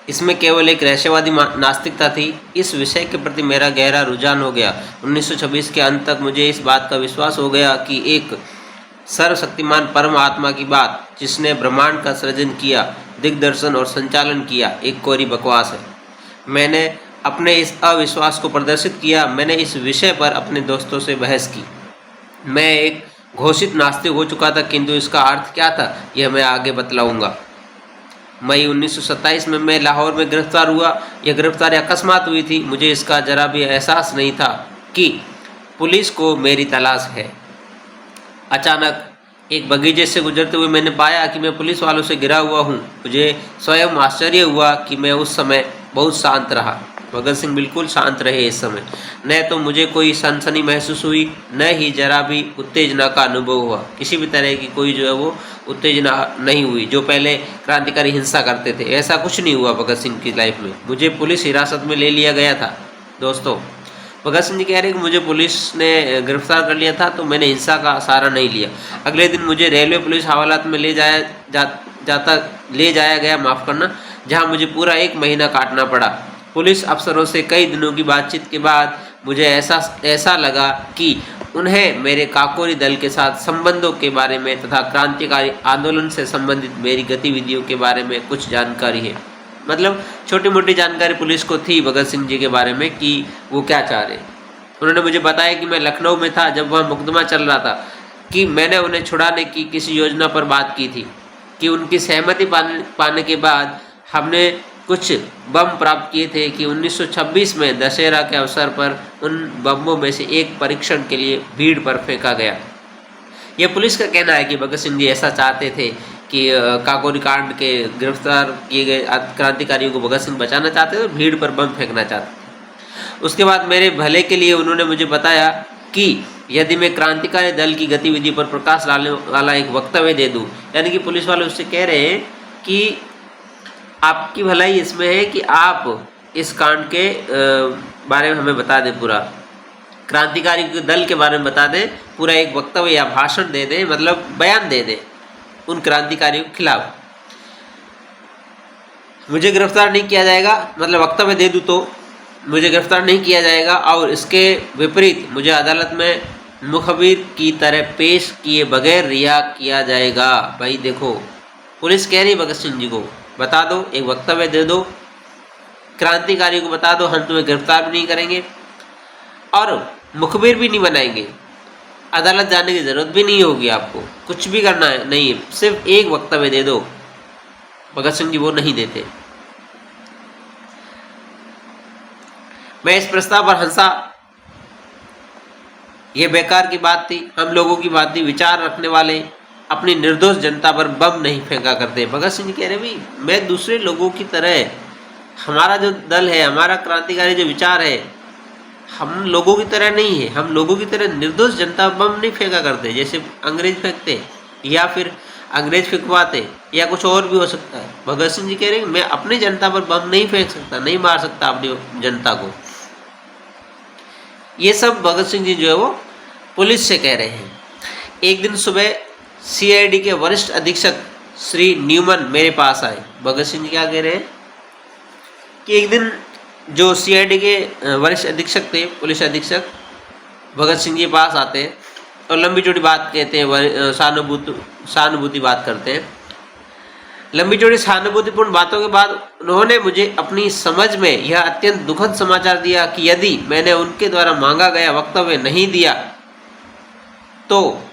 इसमें केवल एक रहस्यवादी नास्तिकता थी। इस विषय के प्रति मेरा गहरा रुझान हो गया। 1926 के अंत तक मुझे इस बात का विश्वास हो गया कि एक सर्वशक्तिमान परम आत्मा की बात, जिसने ब्रह्मांड का सृजन किया, दिग्दर्शन और संचालन किया, एक कोरी बकवास है। मैंने अपने इस अविश्वास को प्रदर्शित किया। मैंने इस विषय पर अपने दोस्तों से बहस की। मैं एक घोषित नास्तिक हो चुका था, किंतु इसका अर्थ क्या था यह मैं आगे बतलाऊंगा। मई 1927 में मैं लाहौर में गिरफ्तार हुआ। यह गिरफ्तारी अकस्मात हुई थी। मुझे इसका जरा भी एहसास नहीं था कि पुलिस को मेरी तलाश है। अचानक एक बगीचे से गुजरते हुए मैंने पाया कि मैं पुलिस वालों से घिरा हुआ हूँ। मुझे स्वयं आश्चर्य हुआ कि मैं उस समय बहुत शांत रहा। भगत सिंह बिल्कुल शांत रहे इस समय। न तो मुझे कोई सनसनी महसूस हुई, न ही जरा भी उत्तेजना का अनुभव हुआ। किसी भी तरह की कोई जो है वो उत्तेजना नहीं हुई। जो पहले क्रांतिकारी हिंसा करते थे, ऐसा कुछ नहीं हुआ भगत सिंह की लाइफ में। मुझे पुलिस हिरासत में ले लिया गया था। दोस्तों, भगत सिंह जी कह रहे हैं कि मुझे पुलिस ने गिरफ्तार कर लिया था तो मैंने हिंसा का सहारा नहीं लिया। अगले दिन मुझे रेलवे पुलिस हवालात में ले जाया गया, माफ़ करना, जहां मुझे पूरा 1 महीना काटना पड़ा। पुलिस अफसरों से कई दिनों की बातचीत के बाद मुझे ऐसा लगा कि उन्हें मेरे काकोरी दल के साथ संबंधों के बारे में तथा क्रांतिकारी आंदोलन से संबंधित मेरी गतिविधियों के बारे में कुछ जानकारी है। मतलब छोटी मोटी जानकारी पुलिस को थी भगत सिंह जी के बारे में कि वो क्या चाह रहे। उन्होंने मुझे बताया कि मैं लखनऊ में था जब वह मुकदमा चल रहा था, कि मैंने उन्हें छुड़ाने की किसी योजना पर बात की थी, कि उनकी सहमति पाने के बाद हमने कुछ बम प्राप्त किए थे कि 1926 में दशहरा के अवसर पर उन बमों में से एक परीक्षण के लिए भीड़ पर फेंका गया। यह पुलिस का कहना है कि भगत सिंह जी ऐसा चाहते थे कि काकोरी कांड के गिरफ्तार किए गए क्रांतिकारियों को भगत सिंह बचाना चाहते थे और भीड़ पर बम फेंकना चाहते थे। उसके बाद मेरे भले के लिए उन्होंने मुझे बताया कि यदि मैं क्रांतिकारी दल की गतिविधि पर प्रकाश डालने वाला एक वक्तव्य दे दूं, यानी कि पुलिस वाले उससे कह रहे हैं कि आपकी भलाई इसमें है कि आप इस कांड के बारे में हमें बता दें, पूरा क्रांतिकारी दल के बारे में बता दें, पूरा एक वक्तव्य या भाषण दे दें, मतलब बयान दे दें उन क्रांतिकारियों के खिलाफ। मुझे गिरफ्तार नहीं किया जाएगा, मतलब वक्तव्य दे दूँ तो मुझे गिरफ्तार नहीं किया जाएगा, और इसके विपरीत मुझे अदालत में मुखबिर की तरह पेश किए बगैर रिहा किया जाएगा। भाई देखो, पुलिस कह रही भगत सिंह जी को बता दो, एक वक्तव्य दे दो, क्रांतिकारी को बता दो हम तुम्हें गिरफ्तार भी नहीं करेंगे और मुखबिर भी नहीं बनाएंगे, अदालत जाने की ज़रूरत भी नहीं होगी, आपको कुछ भी करना है नहीं है, सिर्फ एक वक्तव्य दे दो। भगत सिंह जी वो नहीं देते। मैं इस प्रस्ताव पर हंसा। ये बेकार की बात थी, हम लोगों की बात थी। विचार रखने वाले अपनी निर्दोष जनता पर बम नहीं फेंका करते। भगत सिंह जी कह रहे भाई मैं दूसरे लोगों की तरह, हमारा जो दल है, हमारा क्रांतिकारी जो विचार है, हम लोगों की तरह नहीं है। हम लोगों की तरह निर्दोष जनता पर बम नहीं फेंका करते जैसे अंग्रेज फेंकते या फिर अंग्रेज फेंकवाते या कुछ और भी हो सकता है। भगत सिंह जी कह रहे हैं मैं अपनी जनता पर बम नहीं फेंक सकता, नहीं मार सकता अपनी जनता को। ये सब भगत सिंह जी जो है वो पुलिस से कह रहे हैं। एक दिन सुबह सीआईडी के वरिष्ठ अधीक्षक श्री न्यूमन मेरे पास आए। भगत सिंह जी क्या कह रहे हैं कि एक दिन जो सीआईडी के वरिष्ठ अधीक्षक थे, पुलिस अधीक्षक, भगत सिंह जी के पास आते हैं और लंबी चौड़ी बात कहते हैं, सहानुभूति बात करते हैं। लंबी चौड़ी सहानुभूतिपूर्ण बातों के बाद उन्होंने मुझे अपनी समझ में यह अत्यंत दुखद समाचार दिया कि यदि मैंने उनके द्वारा मांगा गया वक्तव्य नहीं दिया तो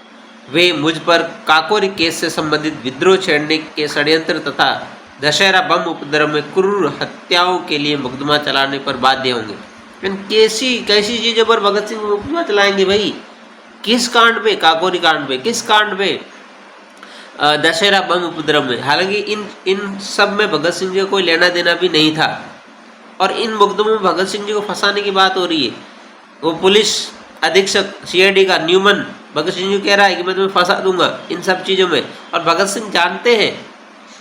वे मुझ पर काकोरी केस से संबंधित विद्रोह छेड़ने के षड्यंत्र तथा दशहरा बम उपद्रव में क्रूर हत्याओं के लिए मुकदमा चलाने पर बाध्य होंगे। कैसी कैसी चीज़ों पर भगत सिंह मुकदमा चलाएंगे भाई? किस कांड पे? काकोरी कांड पे। किस कांड पे? दशहरा बम उपद्रव में। हालांकि इन सब में भगत सिंह जी को कोई लेना देना भी नहीं था और इन मुकदमों में भगत सिंह जी को फंसाने की बात हो रही है। वो पुलिस अधीक्षक सीआईडी का न्यूमन भगत सिंह जी कह रहा है कि मैं तुम्हें फंसा दूंगा इन सब चीज़ों में, और भगत सिंह जानते हैं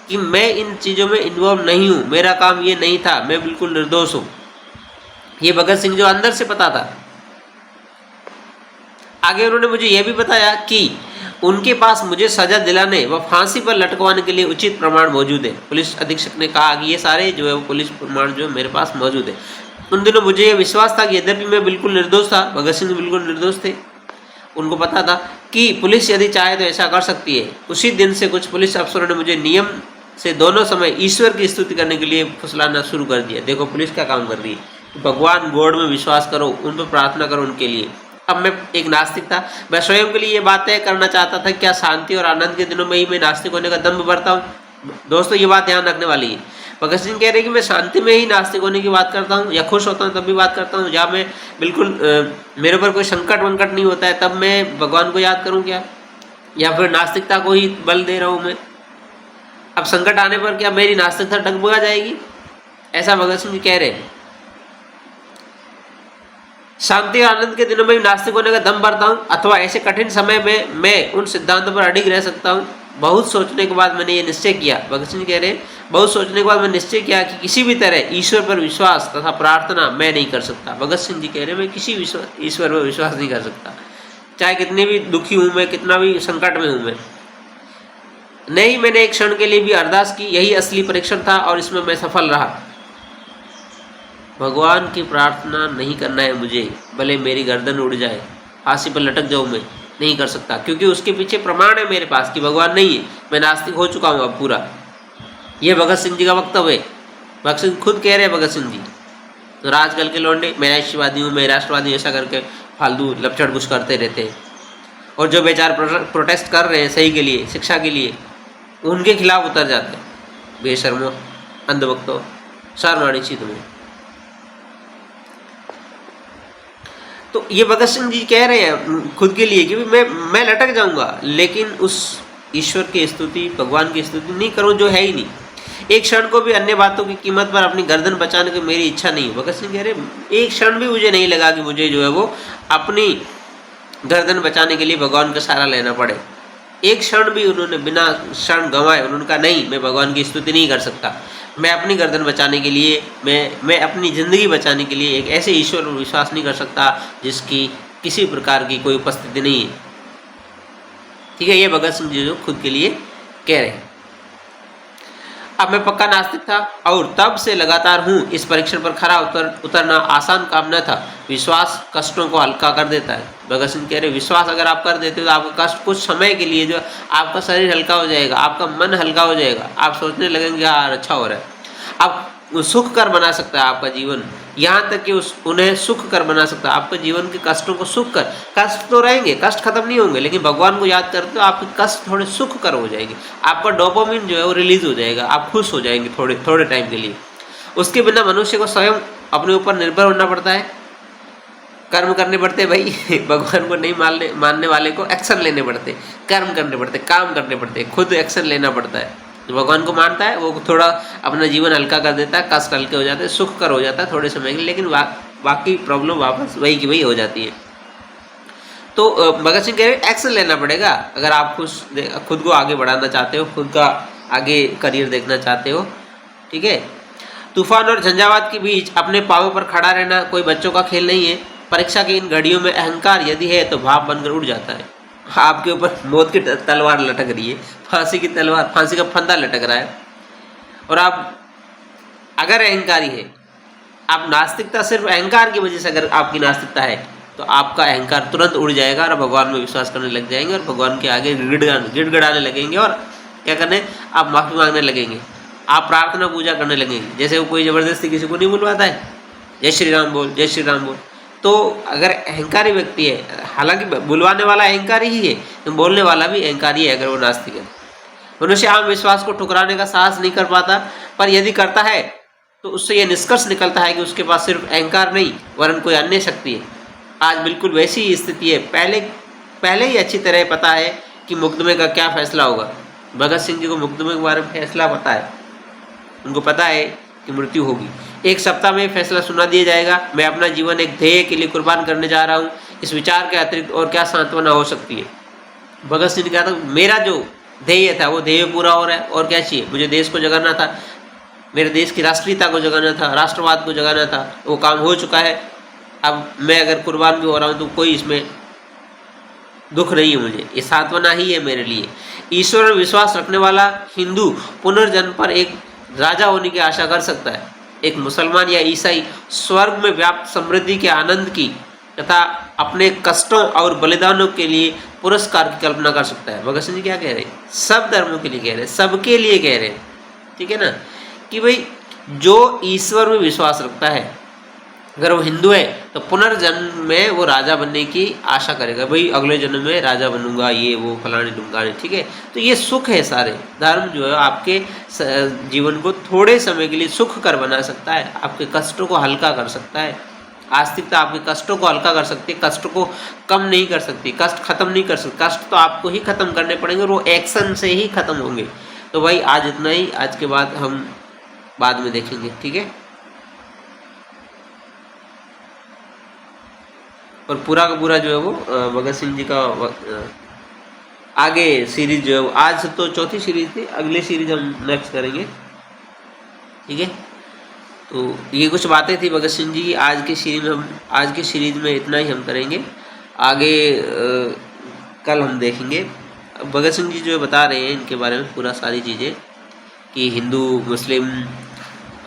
कि मैं इन चीज़ों में इन्वॉल्व नहीं हूँ, मेरा काम ये नहीं था, मैं बिल्कुल निर्दोष हूँ। ये भगत सिंह जो अंदर से पता था। आगे उन्होंने मुझे यह भी बताया कि उनके पास मुझे सजा दिलाने व फांसी पर लटकवाने के लिए उचित प्रमाण मौजूद है। पुलिस अधीक्षक ने कहा कि ये सारे जो है वो पुलिस प्रमाण जो मेरे पास मौजूद है। उन दिनों मुझे ये विश्वास था कि यद्यपि मैं बिल्कुल निर्दोष था, भगत सिंह बिल्कुल निर्दोष थे, उनको पता था कि पुलिस यदि चाहे तो ऐसा कर सकती है। उसी दिन से कुछ पुलिस अफसरों ने मुझे नियम से दोनों समय ईश्वर की स्तुति करने के लिए फुसलाना शुरू कर दिया। देखो पुलिस क्या काम कर रही है, भगवान गॉड में विश्वास करो, उन पर प्रार्थना करो उनके लिए। अब मैं एक नास्तिक था, मैं स्वयं के लिए ये बात तय करना चाहता था क्या शांति और आनंद के दिनों में ही मैं नास्तिक होने का दम्भ भरता हूँ। दोस्तों ये बात ध्यान रखने वाली है। भगत सिंह कह रहे हैं कि मैं शांति में ही नास्तिक होने की बात करता हूँ, या खुश होता हूँ तब भी बात करता हूँ, जहाँ मैं बिल्कुल मेरे ऊपर कोई संकट वंकट नहीं होता है तब मैं भगवान को याद करूँ क्या, या फिर नास्तिकता को ही बल दे रहा हूँ मैं। अब संकट आने पर क्या मेरी नास्तिकता डगमगा जाएगी, ऐसा भगत सिंह जी कह रहे हैं। शांति और आनंद के दिनों में नास्तिक होने का दम भरता हूँ, अथवा ऐसे कठिन समय में मैं उन सिद्धांतों पर अडिग रह सकता हूँ। बहुत सोचने के बाद मैंने ये निश्चय किया, भगत सिंह कह रहे हैं, बहुत सोचने के बाद मैंने निश्चय किया कि किसी भी तरह ईश्वर पर विश्वास तथा प्रार्थना मैं नहीं कर सकता। भगत सिंह जी कह रहे हैं मैं किसी ईश्वर पर विश्वास नहीं कर सकता, चाहे कितनी भी दुखी हूँ मैं, कितना भी संकट में हूँ मैं। नहीं, मैंने एक क्षण के लिए भी अरदास की, यही असली परीक्षण था और इसमें मैं सफल रहा। भगवान की प्रार्थना नहीं करना है मुझे, भले मेरी गर्दन उड़ जाए, फांसी पर लटक जाऊँ, मैं नहीं कर सकता, क्योंकि उसके पीछे प्रमाण है मेरे पास कि भगवान नहीं है, मैं नास्तिक हो चुका हूँ अब पूरा। ये भगत सिंह जी का वक्तव्य है, भगत सिंह खुद कह रहे हैं भगत सिंह जी। तो आजकल के लौंडे मैं राष्ट्रवादी हूँ, मैं राष्ट्रवादी ऐसा करके फालतू लपचड़ कुछ करते रहते हैं, और जो बेचारे प्रोटेस्ट कर रहे हैं सही के लिए, शिक्षा के लिए, उनके खिलाफ उतर जाते हैं। बेशर्मो, अंधभक्तों, शर्म आनी चाहिए तुम्हें। तो ये भगत सिंह जी कह रहे हैं खुद के लिए कि मैं लटक जाऊंगा, लेकिन उस ईश्वर की स्तुति, भगवान की स्तुति नहीं करूं जो है ही नहीं। एक क्षण को भी अन्य बातों की कीमत पर अपनी गर्दन बचाने की मेरी इच्छा नहीं है। भगत सिंह कह रहे एक क्षण भी मुझे नहीं लगा कि मुझे जो है वो अपनी गर्दन बचाने के लिए भगवान का सहारा लेना पड़े। एक क्षण भी उन्होंने बिना क्षण गंवाए उन्होंने कहा नहीं, मैं भगवान की स्तुति नहीं कर सकता, मैं अपनी गर्दन बचाने के लिए, मैं अपनी ज़िंदगी बचाने के लिए एक ऐसे ईश्वर पर विश्वास नहीं कर सकता जिसकी किसी प्रकार की कोई उपस्थिति नहीं है। ठीक है, ये भगत सिंह जी जो खुद के लिए कह रहे हैं। अब मैं पक्का नास्तिक था और तब से लगातार हूँ। इस परीक्षण पर खरा उतरना आसान काम न था। विश्वास कष्टों को हल्का कर देता है। भगत सिंह कह रहे विश्वास अगर आप कर देते हो तो आपका कष्ट कुछ समय के लिए जो आपका शरीर हल्का हो जाएगा, आपका मन हल्का हो जाएगा, आप सोचने लगेंगे यार अच्छा हो रहा है। आप सुख कर बना सकता है आपका जीवन, यहाँ तक कि उन्हें सुख कर बना सकता है आपके जीवन के कष्टों को सुख कर। कष्ट तो रहेंगे, कष्ट खत्म नहीं होंगे, लेकिन भगवान को याद करते हो आपके कष्ट थोड़े सुख कर हो जाएंगे, आपका डोपामिन जो है वो रिलीज हो जाएगा, आप खुश हो जाएंगे थोड़े टाइम के लिए। उसके बिना मनुष्य को स्वयं अपने ऊपर निर्भर होना पड़ता है, कर्म करने पड़ते हैं भाई। भगवान को नहीं मानने वाले को एक्शन लेने पड़ते, कर्म करने पड़ते, काम करने पड़ते, खुद एक्शन लेना पड़ता है। जो भगवान को मानता है वो थोड़ा अपना जीवन हल्का कर देता है, कष्ट हल्के हो जाते हैं, सुख कर हो जाता है थोड़े समय के लिए, लेकिन बाकी प्रॉब्लम वापस वही की वही हो जाती है। तो भगत सिंह कह रहे एक्शन लेना पड़ेगा अगर आप खुद को आगे बढ़ाना चाहते हो, खुद का आगे करियर देखना चाहते हो। ठीक है, तूफान और झंझावात के बीच अपने पाँवों पर खड़ा रहना कोई बच्चों का खेल नहीं है। परीक्षा की इन घड़ियों में अहंकार यदि है तो भाप बनकर उड़ जाता है। आपके ऊपर मौत की तलवार लटक रही है, फांसी की तलवार, फांसी का फंदा लटक रहा है, और आप अगर अहंकारी है, आप नास्तिकता सिर्फ अहंकार की वजह से अगर आपकी नास्तिकता है तो आपका अहंकार तुरंत उड़ जाएगा और भगवान में विश्वास करने लग जाएंगे और भगवान के आगे गिड़गिड़ाने लगेंगे और क्या करने, आप माफ़ी मांगने लगेंगे, आप प्रार्थना पूजा करने लगेंगे। जैसे वो कोई ज़बरदस्ती किसी को नहीं बुलवाता है, जय श्री राम बोल, जय श्री राम बोल। तो अगर अहंकारी व्यक्ति है, हालांकि बुलवाने वाला अहंकारी ही है तो बोलने वाला भी अहंकारी है अगर वो नास्तिक है। मनुष्य आम विश्वास को ठुकराने का साहस नहीं कर पाता, पर यदि करता है तो उससे यह निष्कर्ष निकलता है कि उसके पास सिर्फ अहंकार नहीं वरन कोई अन्य शक्ति है। आज बिल्कुल वैसी ही स्थिति है। पहले ही अच्छी तरह पता है कि मुकदमे का क्या फैसला होगा। भगत सिंह जी को मुकदमे के बारे में फैसला पता है, उनको पता है कि मृत्यु होगी। एक सप्ताह में फैसला सुना दिया जाएगा। मैं अपना जीवन एक ध्येय के लिए कुर्बान करने जा रहा हूँ। इस विचार के अतिरिक्त और क्या सांत्वना हो सकती है। भगत सिंह ने कहा था मेरा जो ध्येय था वो ध्येय पूरा हो रहा है, और क्या चाहिए। मुझे देश को जगाना था, मेरे देश की राष्ट्रीयता को जगाना था, राष्ट्रवाद को जगाना था, वो काम हो चुका है। अब मैं अगर कुर्बान भी हो रहा हूँ तो कोई इसमें दुख नहीं है मुझे, ये सांत्वना ही है मेरे लिए। ईश्वर में विश्वास रखने वाला हिंदू पुनर्जन्म पर एक राजा होने की आशा कर सकता है। एक मुसलमान या ईसाई स्वर्ग में व्याप्त समृद्धि के आनंद की तथा अपने कष्टों और बलिदानों के लिए पुरस्कार की कल्पना कर सकता है। भगत सिंह जी क्या कह रहे हैं? सब धर्मों के लिए कह रहे हैं, सबके लिए कह रहे हैं, ठीक है ना, कि भाई जो ईश्वर में विश्वास रखता है, अगर वो हिंदू है तो पुनर्जन्म में वो राजा बनने की आशा करेगा, भाई अगले जन्म में राजा बनूंगा, ये वो फलाने ढुंगाने, ठीक है। तो ये सुख है, सारे धर्म जो है आपके जीवन को थोड़े समय के लिए सुख कर बना सकता है, आपके कष्टों को हल्का कर सकता है। आस्तिकता आपके कष्टों को हल्का कर सकती है, कष्ट को कम नहीं कर सकती, कष्ट खत्म नहीं कर सकती, कष्ट तो आपको ही खत्म करने पड़ेंगे और वो एक्शन से ही खत्म होंगे। तो भाई आज इतना ही, आज के बाद हम बाद में देखेंगे, ठीक है। और पूरा का पूरा जो है वो भगत सिंह जी का आगे सीरीज जो है, आज तो चौथी सीरीज थी, अगले सीरीज हम नेक्स्ट करेंगे, ठीक है। तो ये कुछ बातें थी भगत सिंह जी की आज की सीरीज में इतना ही हम करेंगे। आगे कल हम देखेंगे भगत सिंह जी जो बता रहे हैं इनके बारे में पूरा सारी चीज़ें, कि हिंदू मुस्लिम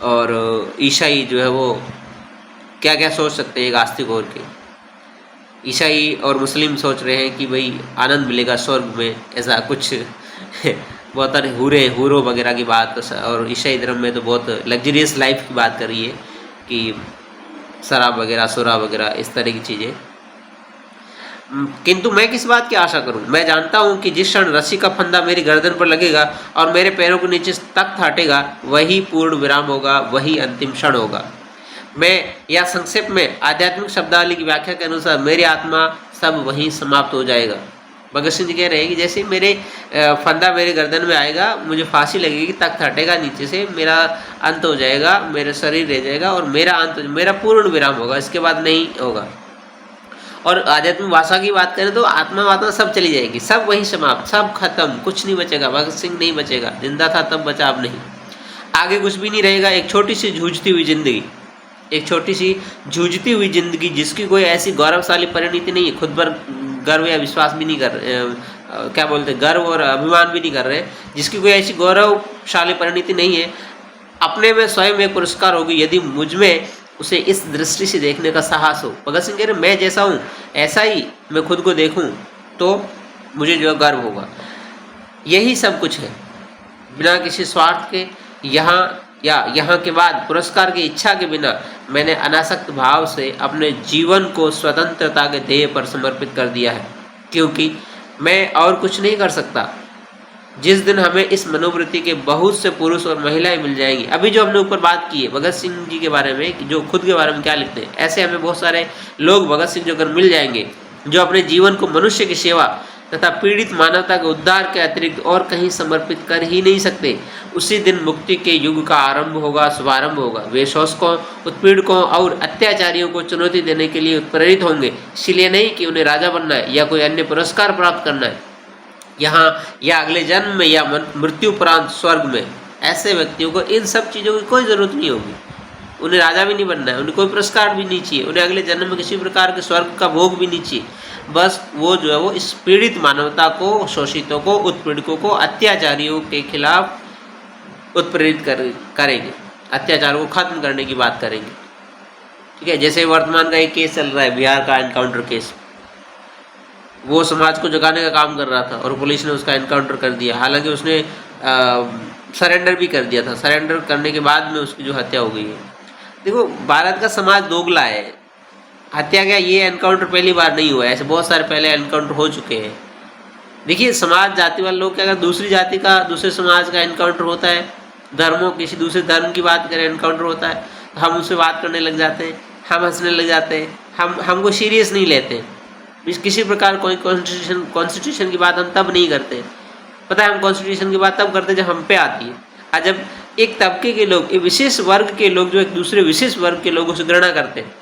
और ईसाई जो है वो क्या क्या सोच सकते हैं एक आस्तिक होकर के। ईसाई और मुस्लिम सोच रहे हैं कि भाई आनंद मिलेगा स्वर्ग में, ऐसा कुछ बहुत सारे हूरों वगैरह की बात, और ईसाई धर्म में तो बहुत लग्जरियस लाइफ की बात कर रही है कि शराब वगैरह, सुरा वगैरह, इस तरह की चीज़ें। किंतु मैं किस बात की आशा करूं? मैं जानता हूं कि जिस क्षण रस्सी का फंदा मेरी गर्दन पर लगेगा और मेरे पैरों के नीचे तख्त हटेगा, वही पूर्ण विराम होगा, वही अंतिम क्षण होगा। मैं या संक्षेप में आध्यात्मिक शब्दावली की व्याख्या के अनुसार मेरी आत्मा सब वहीं समाप्त हो जाएगा। भगत सिंह जी कह रहे हैं कि जैसे मेरे फंदा मेरे गर्दन में आएगा, मुझे फांसी लगेगी, तख्त हटेगा नीचे से, मेरा अंत हो जाएगा, मेरा शरीर रह जाएगा और मेरा पूर्ण विराम होगा, इसके बाद नहीं होगा। और आध्यात्मिक भाषा की बात करें तो आत्मा सब चली जाएगी, सब वहीं समाप्त, सब खत्म, कुछ नहीं बचेगा। भगत सिंह नहीं बचेगा, जिंदा था तब बचा, अब नहीं, आगे कुछ भी नहीं रहेगा। एक छोटी सी जूझती हुई जिंदगी जिसकी कोई ऐसी गौरवशाली परिणति नहीं है, खुद पर गर्व या विश्वास भी नहीं कर रहे, क्या बोलते, गर्व और अभिमान भी नहीं कर रहे, जिसकी कोई ऐसी गौरवशाली परिणति नहीं है, अपने में स्वयं एक पुरस्कार होगी यदि मुझ में उसे इस दृष्टि से देखने का साहस हो। भगत सिंह कह रहे मैं जैसा हूँ ऐसा ही मैं खुद को देखूँ तो मुझे जो गर्व होगा। यही सब कुछ है, बिना किसी स्वार्थ के, यहाँ के बाद पुरस्कार की इच्छा के बिना मैंने अनासक्त भाव से अपने जीवन को स्वतंत्रता के ध्येय पर समर्पित कर दिया है, क्योंकि मैं और कुछ नहीं कर सकता। जिस दिन हमें इस मनोवृत्ति के बहुत से पुरुष और महिलाएं मिल जाएंगी, अभी जो हमने ऊपर बात की है भगत सिंह जी के बारे में, कि जो खुद के बारे में क्या लिखते हैं, ऐसे हमें बहुत सारे लोग भगत सिंह जो अगर मिल जाएंगे, जो अपने जीवन को मनुष्य की सेवा तथा पीड़ित मानवता के उद्धार के अतिरिक्त और कहीं समर्पित कर ही नहीं सकते, उसी दिन मुक्ति के युग का आरंभ होगा, शुभारंभ होगा। वे शोषकों, उत्पीड़कों और अत्याचारियों को चुनौती देने के लिए प्रेरित होंगे, इसलिए नहीं कि उन्हें राजा बनना है या कोई अन्य पुरस्कार प्राप्त करना है यहाँ या अगले जन्म में या मृत्यु उपरांत स्वर्ग में। ऐसे व्यक्तियों को इन सब चीज़ों की कोई ज़रूरत नहीं होगी, उन्हें राजा भी नहीं बनना है, उन्हें कोई पुरस्कार भी नहीं चाहिए, उन्हें अगले जन्म में किसी प्रकार के स्वर्ग का भोग भी नहीं चाहिए। बस वो जो है वो इस पीड़ित मानवता को, शोषितों को, उत्पीड़कों को, अत्याचारियों के खिलाफ उत्प्रेरित करेंगे, अत्याचारों को खत्म करने की बात करेंगे, ठीक है। जैसे वर्तमान का एक केस चल रहा है, बिहार का एनकाउंटर केस, वो समाज को जगाने का काम कर रहा था और पुलिस ने उसका एनकाउंटर कर दिया। हालांकि उसने सरेंडर भी कर दिया था, सरेंडर करने के बाद में उसकी जो हत्या हो गई है। देखो भारत का समाज दोगला है, हत्या क्या, ये एनकाउंटर पहली बार नहीं हुआ है, ऐसे बहुत सारे पहले एनकाउंटर हो चुके हैं। देखिए समाज जाति वाले लोग क्या, अगर दूसरी जाति का, दूसरे समाज का एनकाउंटर होता है, धर्मों, किसी दूसरे धर्म की बात करें, एनकाउंटर होता है, तो हम उससे बात करने लग जाते हैं, हम हंसने लग जाते हैं, हमको सीरियस नहीं लेते। किसी प्रकार कोई कॉन्स्टिट्यूशन की बात हम तब नहीं करते, पता है हम कॉन्स्टिट्यूशन की बात तब करते जब हम पे आती है। और जब एक तबके के लोग, एक विशेष वर्ग के लोग जो एक दूसरे विशेष वर्ग के लोगों से घृणा करते हैं,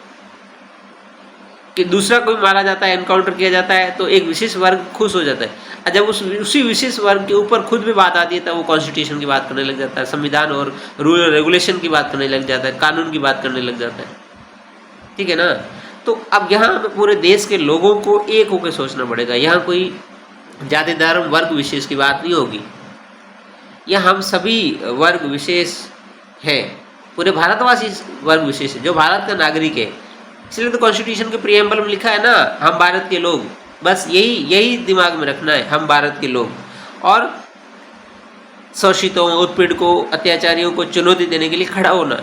कि दूसरा कोई मारा जाता है, एनकाउंटर किया जाता है, तो एक विशेष वर्ग खुश हो जाता है। और जब उसी विशेष वर्ग के ऊपर खुद भी बात आती है तब वो कॉन्स्टिट्यूशन की बात करने लग जाता है, संविधान और रूल और रेगुलेशन की बात करने लग जाता है, कानून की बात करने लग जाता है, ठीक है ना। तो अब यहाँ हमें पूरे देश के लोगों को एक होकर सोचना पड़ेगा। यहाँ कोई जाति धर्म वर्ग विशेष की बात नहीं होगी, यह हम सभी वर्ग विशेष हैं, पूरे भारतवासी वर्ग विशेष है जो भारत का नागरिक है। इसलिए तो कॉन्स्टिट्यूशन के प्रीएम्बल में लिखा है ना, हम भारत के लोग। बस यही दिमाग में रखना है, हम भारत के लोग। और शोषितों, उत्पीड़कों, अत्याचारियों को चुनौती देने के लिए खड़ा होना,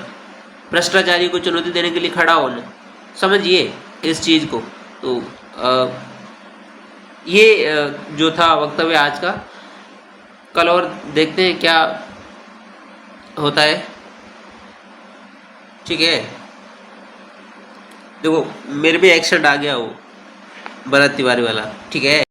भ्रष्टाचारियों को चुनौती देने के लिए खड़ा होना। समझिए इस चीज़ को। तो ये जो था वक्तव्य आज का। कल और देखते हैं क्या होता है। ठीक है, देखो मेरे भी एक्सेंट आ गया वो भरत तिवारी वाला। ठीक है,